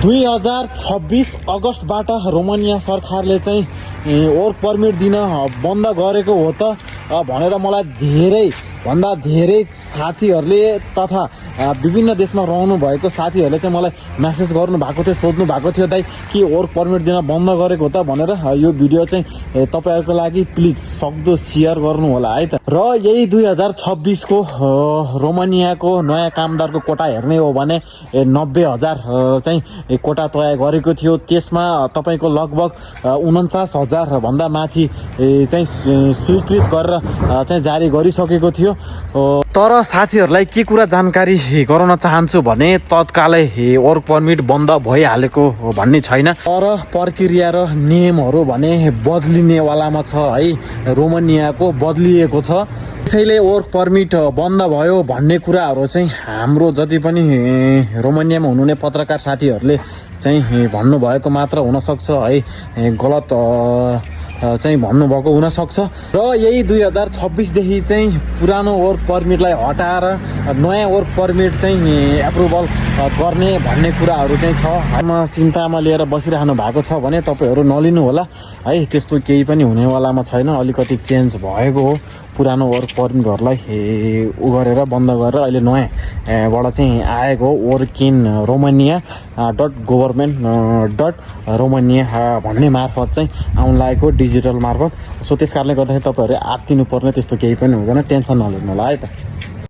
2026 अगस्तबाट Romania सरकारले चाहिँ work permit दिन बन्द गरेको हो त भनेर मलाई धेरै साथीहरूले तथा विभिन्न देशमा रहनु भएको साथीहरूले चाहिँ मलाई मेसेज गर्नु भएको थियो, सोध्नु भएको थियो दाइ के वर्क पर्मिट दिन बन्द गरेको हो त भनेर। यो भिडियो चाहिँ तपाईहरुको लागि प्लिज सक्दो शेयर गर्नु होला है त। र यही 2026 को रोमानियाको नयाँ कामदारको कोटा हेर्ने हो भने 90,000 चाहिँ कोटा तय गरेको थियो। त्यसमा तपाईको लगभग 49,000 भन्दा माथि चाहिँ स्वीकृत गरेर चाहिँ जारी गरिसकेको थियो। तर साथीहरूलाई के कुरा जानकारी गराउन चाहन्छु भने तत्कालै वर्क पर्मिट बन्द भइहालेको भन्ने छैन, तर प्रक्रिया र नियमहरू भने बदलिनेवालामा छ है। रोमानियाको बदलिएको छ, त्यसैले वर्क पर्मिट बन्द भयो भन्ने कुराहरू चाहिँ हाम्रो जति पनि रोमानियामा हुनुहुने पत्रकार साथीहरूले चाहिँ भन्नुभएको मात्र हुनसक्छ है, गलत चाहिँ भन्नुभएको हुनसक्छ। र यही 2026 देखि चाहिँ पुरानो वर्क पर्मिटलाई हटाएर नयाँ वर्क पर्मिट चाहिँ एप्रुभल गर्ने भन्ने कुराहरू चाहिँ छ। चिन्तामा लिएर बसिरहनु भएको छ भने तपाईहरु नलिनु होला है, त्यस्तो केही पनि हुनेवालामा छैन। अलिकति चेन्ज भएको हो, पुरानो वर्क पर्मिटहरूलाई उ गरेर बन्द गरेर अहिले नयाँबाट चाहिँ आएको वर्क इन रोमानिया .government.romania भन्ने मार्फत चाहिँ आउन लागेको डिजिटल मार्फत। सो त्यस कारणले गर्दाखेरि तपाईहरुले आत्तिनु पर्ने त्यस्तो केही पनि हुँदैन, टेन्सन नलिनु होला है त।